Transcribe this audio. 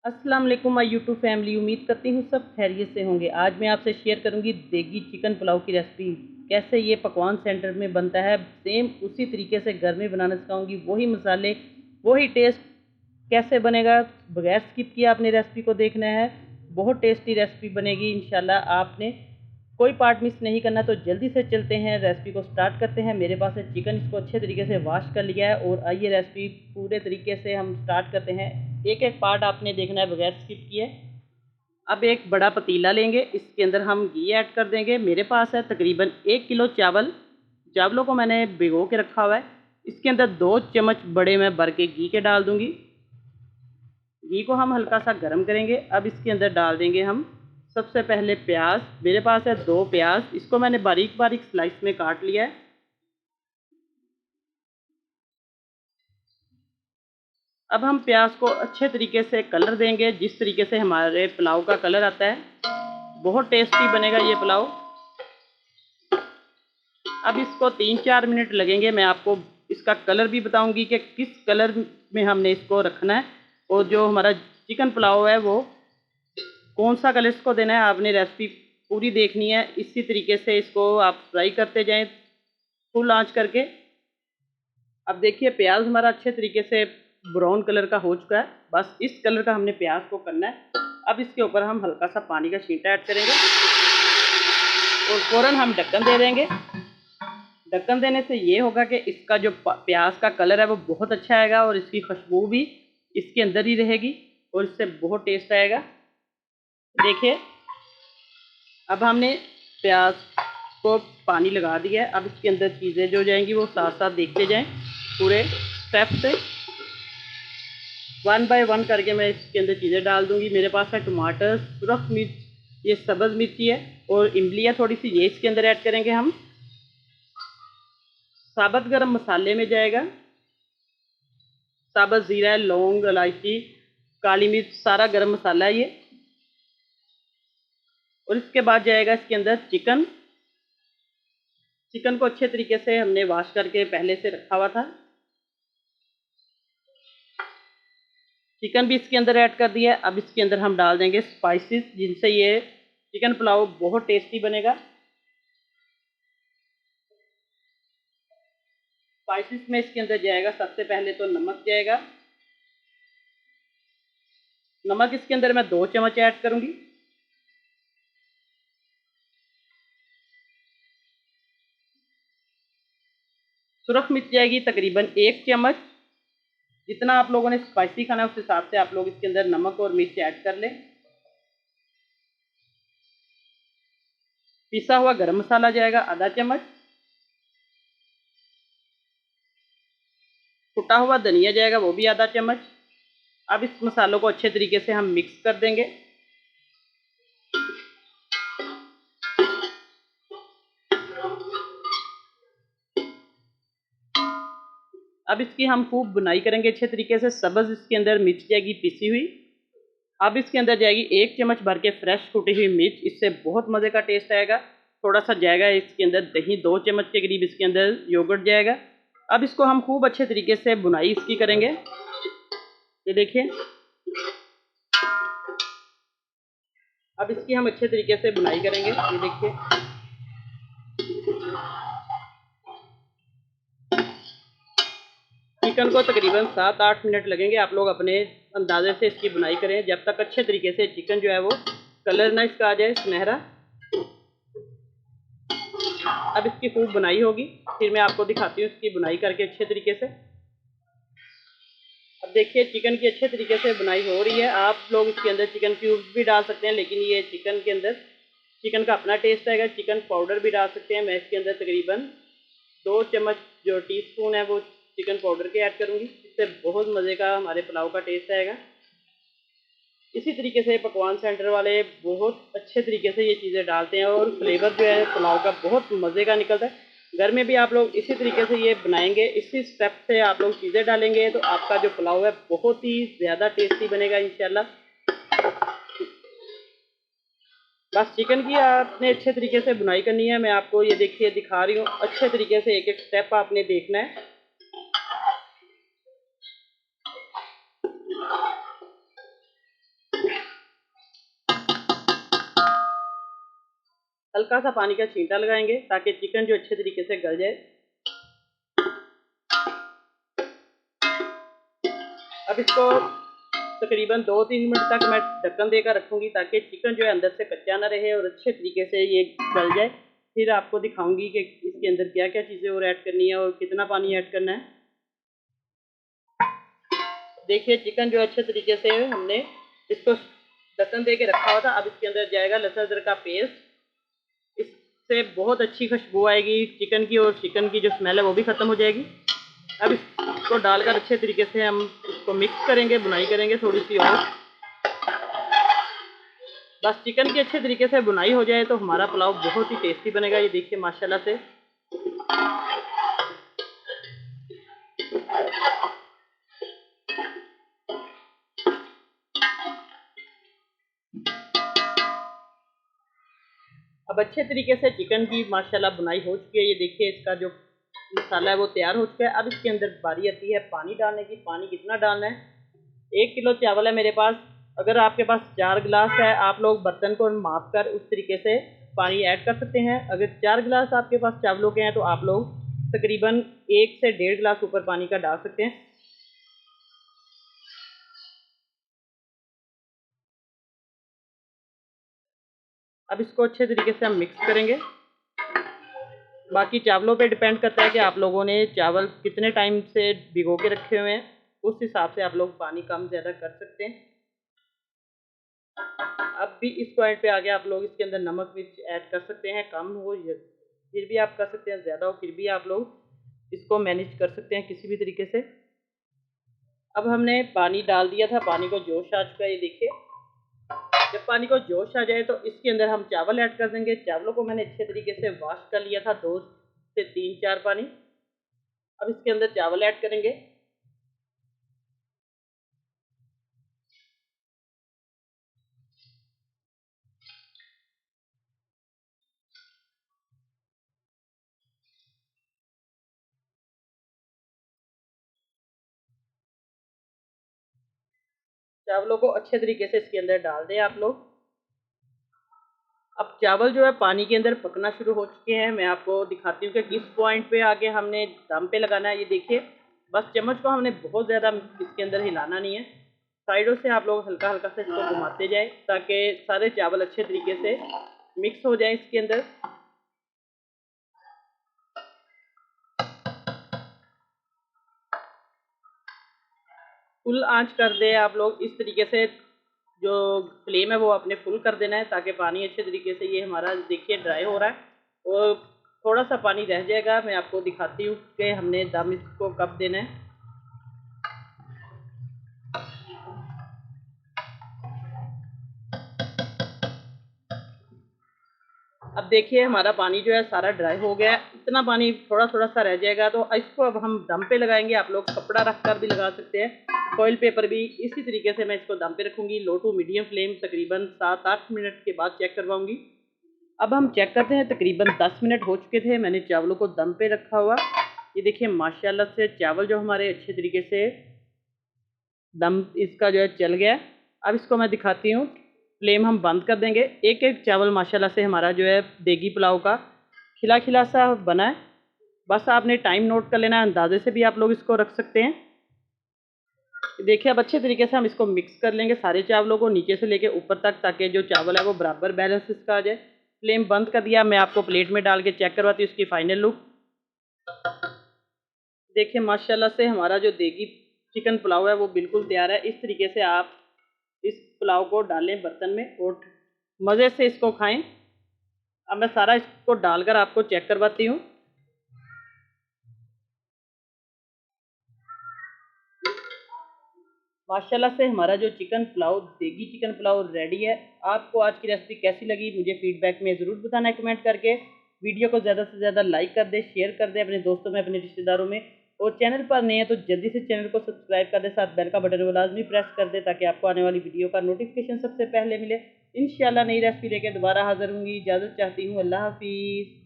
अस्सलाम वालेकुम my YouTube family. उम्मीद करती हूँ सब खैरियत से होंगे। आज मैं आपसे शेयर करूँगी देगी चिकन पुलाव की रेसिपी। कैसे ये पकवान सेंटर में बनता है, सेम उसी तरीके से घर में बनाना सिखाऊंगी। वही मसाले, वही टेस्ट कैसे बनेगा, बगैर स्किप किए आपने रेसिपी को देखना है। बहुत टेस्टी रेसिपी बनेगी इंशाल्लाह। आपने कोई पार्ट मिस नहीं करना। तो जल्दी से चलते हैं, रेसिपी को स्टार्ट करते हैं। मेरे पास है चिकन, इसको अच्छे तरीके से वॉश कर लिया है। और आइए रेसिपी पूरे तरीके से हम स्टार्ट करते हैं। एक एक पार्ट आपने देखना है बगैर स्किप किए। अब एक बड़ा पतीला लेंगे, इसके अंदर हम घी ऐड कर देंगे। मेरे पास है तकरीबन 1 किलो चावल। चावलों को मैंने भिगो के रखा हुआ है। इसके अंदर 2 चम्मच बड़े मैं भर के घी के डाल दूंगी। घी को हम हल्का सा गर्म करेंगे। अब इसके अंदर डाल देंगे हम सबसे पहले प्याज। मेरे पास है 2 प्याज, इसको मैंने बारीक बारीक स्लाइस में काट लिया है। अब हम प्याज को अच्छे तरीके से कलर देंगे, जिस तरीके से हमारे पुलाव का कलर आता है। बहुत टेस्टी बनेगा ये पुलाव। अब इसको 3-4 मिनट लगेंगे। मैं आपको इसका कलर भी बताऊंगी कि किस कलर में हमने इसको रखना है। और जो हमारा चिकन पुलाव है वो कौन सा कलर इसको देना है, आपने रेसिपी पूरी देखनी है। इसी तरीके से इसको आप फ्राई करते जाएं फुल आंच करके। अब देखिए प्याज हमारा अच्छे तरीके से ब्राउन कलर का हो चुका है। बस इस कलर का हमने प्याज को करना है। अब इसके ऊपर हम हल्का सा पानी का छींटा ऐड करेंगे और फ़ौरन हम ढक्कन दे देंगे। ढक्कन देने से ये होगा कि इसका जो प्याज का कलर है वो बहुत अच्छा आएगा और इसकी खुशबू भी इसके अंदर ही रहेगी और इससे बहुत टेस्ट आएगा। देखिए अब हमने प्याज को पानी लगा दिया है। अब इसके अंदर चीज़ें जो जाएंगी वो साथ साथ देखते जाएं पूरे स्टेप से। 1 बाय 1 करके मैं इसके अंदर चीज़ें डाल दूंगी। मेरे पास है टमाटर, सुरख मिर्च, ये सब्ज़ मिर्ची है और इमली है थोड़ी सी, ये इसके अंदर ऐड करेंगे हम। साबुत गरम मसाले में जाएगा साबुत ज़ीरा, लौंग, इलायची, काली मिर्च, सारा गरम मसाला है ये। और इसके बाद जाएगा इसके अंदर चिकन। चिकन को अच्छे तरीके से हमने वॉश करके पहले से रखा हुआ था। चिकन भी इसके अंदर ऐड कर दिया है। अब इसके अंदर हम डाल देंगे स्पाइसेस, जिनसे ये चिकन पुलाव बहुत टेस्टी बनेगा। स्पाइसेस में इसके अंदर जाएगा सबसे पहले तो नमक जाएगा। नमक इसके अंदर मैं 2 चम्मच ऐड करूंगी। सुरख मिर्च जाएगी तकरीबन 1 चम्मच। जितना आप लोगों ने स्पाइसी खाना है उस हिसाब से आप लोग इसके अंदर नमक और मिर्च ऐड कर लें। पिसा हुआ गरम मसाला जाएगा आधा चम्मच। कुटा हुआ धनिया जाएगा वो भी आधा चम्मच। अब इस मसालों को अच्छे तरीके से हम मिक्स कर देंगे। अब इसकी हम खूब बुनाई करेंगे अच्छे तरीके से। सब्ज़ इसके अंदर मिर्च जाएगी पिसी हुई। अब इसके अंदर जाएगी 1 चम्मच भर के फ्रेश कुटी हुई मिर्च, इससे बहुत मज़े का टेस्ट आएगा। थोड़ा सा जाएगा इसके अंदर दही, 2 चम्मच के करीब इसके अंदर योगर्ट जाएगा। अब इसको हम खूब अच्छे तरीके से बुनाई इसकी करेंगे। ये देखिए अब इसकी हम अच्छे तरीके से बुनाई करेंगे। ये देखिए चिकन को तकरीबन 7-8 मिनट लगेंगे। आप लोग अपने अंदाजे से इसकी बुनाई करें जब तक अच्छे तरीके से चिकन जो है वो कलर ना इसका आ जाए सुनहरा। अब इसकी खूब बुनाई होगी, फिर मैं आपको दिखाती हूँ इसकी बुनाई करके अच्छे तरीके से। अब देखिए चिकन की अच्छे तरीके से बुनाई हो रही है। आप लोग इसके अंदर चिकन क्यूब भी डाल सकते हैं, लेकिन ये चिकन के अंदर चिकन का अपना टेस्ट आएगा। चिकन पाउडर भी डाल सकते हैं। मैं इसके अंदर तकरीबन 2 चम्मच जो टीस्पून है वो चिकन पाउडर के ऐड करूँगी। इससे बहुत मज़े का हमारे पुलाव का टेस्ट आएगा। इसी तरीके से पकवान सेंटर वाले बहुत अच्छे तरीके से ये चीज़ें डालते हैं और फ्लेवर जो है पुलाव का बहुत मज़े का निकलता है। घर में भी आप लोग इसी तरीके से ये बनाएंगे, इसी स्टेप से आप लोग चीज़ें डालेंगे तो आपका जो पुलाव है बहुत ही ज़्यादा टेस्टी बनेगा इंशाल्लाह। बस चिकन की आपने अच्छे तरीके से बुनाई करनी है। मैं आपको ये देखिए दिखा रही हूँ, अच्छे तरीके से एक एक स्टेप आपने देखना है। हल्का सा पानी का छींटा लगाएंगे ताकि चिकन जो अच्छे तरीके से गल जाए। अब इसको तकरीबन 2-3 मिनट तक मैं ढक्कन देकर रखूँगी ताकि चिकन जो है अंदर से कच्चा ना रहे और अच्छे तरीके से ये गल जाए। फिर आपको दिखाऊंगी कि इसके अंदर क्या क्या चीज़ें और ऐड करनी है और कितना पानी ऐड करना है। देखिए चिकन जो अच्छे तरीके से हमने इसको ढक्कन दे के रखा हुआ था। अब इसके अंदर जाएगा लहसुन अदरक का पेस्ट। इससे बहुत अच्छी खुशबू आएगी चिकन की और चिकन की जो स्मेल है वो भी ख़त्म हो जाएगी। अब इसको डालकर अच्छे तरीके से हम इसको मिक्स करेंगे, बुनाई करेंगे थोड़ी सी और। बस चिकन की अच्छे तरीके से बुनाई हो जाए तो हमारा पुलाव बहुत ही टेस्टी बनेगा। ये देखिए माशाल्लाह से। अब अच्छे तरीके से चिकन की माशाल्लाह बुनाई हो चुकी है। ये देखिए इसका जो मसाला है वो तैयार हो चुका है। अब इसके अंदर बारी आती है पानी डालने की। पानी कितना डालना है? 1 किलो चावल है मेरे पास। अगर आपके पास 4 गिलास है, आप लोग बर्तन को माप कर उस तरीके से पानी ऐड कर सकते हैं। अगर 4 गिलास आपके पास चावलों के हैं तो आप लोग तकरीबन 1 से 1.5 गिलास ऊपर पानी का डाल सकते हैं। अब इसको अच्छे तरीके से हम मिक्स करेंगे। बाकी चावलों पे डिपेंड करता है कि आप लोगों ने चावल कितने टाइम से भिगो के रखे हुए हैं, उस हिसाब से आप लोग पानी कम ज़्यादा कर सकते हैं। अब भी इस पॉइंट पे आगे आप लोग इसके अंदर नमक मिर्च ऐड कर सकते हैं, कम हो फिर भी आप कर सकते हैं, ज़्यादा हो फिर भी आप लोग इसको मैनेज कर सकते हैं किसी भी तरीके से। अब हमने पानी डाल दिया था, पानी को जोश आ चुका है। ये देखिए जब पानी को जोश आ जाए तो इसके अंदर हम चावल ऐड कर देंगे। चावलों को मैंने अच्छे तरीके से वॉश कर लिया था 2 से 3-4 पानी। अब इसके अंदर चावल ऐड करेंगे। चावलों को अच्छे तरीके से इसके अंदर डाल दें आप लोग। अब चावल जो है पानी के अंदर पकना शुरू हो चुके हैं। मैं आपको दिखाती हूँ कि किस पॉइंट पे आगे हमने दम पे लगाना है। ये देखिए बस चम्मच को हमने बहुत ज़्यादा इसके अंदर हिलाना नहीं है। साइडों से आप लोग हल्का हल्का से इसको घुमाते जाए ताकि सारे चावल अच्छे तरीके से मिक्स हो जाए इसके अंदर। फुल आंच कर दे आप लोग इस तरीके से। जो फ्लेम है वो अपने फुल कर देना है ताकि पानी अच्छे तरीके से, ये हमारा देखिए ड्राई हो रहा है और थोड़ा सा पानी रह जाएगा। मैं आपको दिखाती हूँ कि हमने दम इसको कब देना है। अब देखिए हमारा पानी जो है सारा ड्राई हो गया है। इतना पानी थोड़ा थोड़ा सा रह जाएगा तो इसको अब हम दम पे लगाएंगे। आप लोग कपड़ा रख कर भी लगा सकते हैं, फॉइल पेपर भी। इसी तरीके से मैं इसको दम पे रखूँगी। लो टू मीडियम फ्लेम तकरीबन 7-8 मिनट के बाद चेक करवाऊँगी। अब हम चेक करते हैं, तकरीबन 10 मिनट हो चुके थे, मैंने चावलों को दम पे रखा हुआ। ये देखिए माशाल्लाह से चावल जो हमारे अच्छे तरीके से दम इसका जो है चल गया। अब इसको मैं दिखाती हूँ। फ्लेम हम बंद कर देंगे। एक एक चावल माशाल्लाह से हमारा जो है देगी पुलाव का खिला खिला सा बना है। बस आपने टाइम नोट कर लेना है, अंदाजे से भी आप लोग इसको रख सकते हैं। देखिए अब अच्छे तरीके से हम इसको मिक्स कर लेंगे सारे चावलों को नीचे से लेके ऊपर तक, ताकि जो चावल है वो बराबर बैलेंस इसका आ जाए। फ्लेम बंद कर दिया। मैं आपको प्लेट में डाल के चेक करवाती हूँ इसकी फाइनल लुक। देखिए माशाल्लाह से हमारा जो देगी चिकन पुलाव है वो बिल्कुल तैयार है। इस तरीके से आप इस पुलाव को डालें बर्तन में और मज़े से इसको खाएं। अब मैं सारा इसको डालकर आपको चेक करवाती हूँ। माशाल्लाह से हमारा जो चिकन पुलाव देगी चिकन पुलाव रेडी है। आपको आज की रेसिपी कैसी लगी मुझे फीडबैक में ज़रूर बताना है कमेंट करके। वीडियो को ज़्यादा से ज़्यादा लाइक कर दें, शेयर कर दें अपने दोस्तों में, अपने रिश्तेदारों में। और चैनल पर नए हैं तो जल्दी से चैनल को सब्सक्राइब कर दें, साथ बेल का बटन को लाजमी प्रेस कर दें ताकि आपको आने वाली वीडियो का नोटिफिकेशन सबसे पहले मिले। इंशाल्लाह नई रेसिपी लेकर दोबारा हाजिर होंगी। इजाज़त चाहती हूँ। अल्लाह हाफिज़।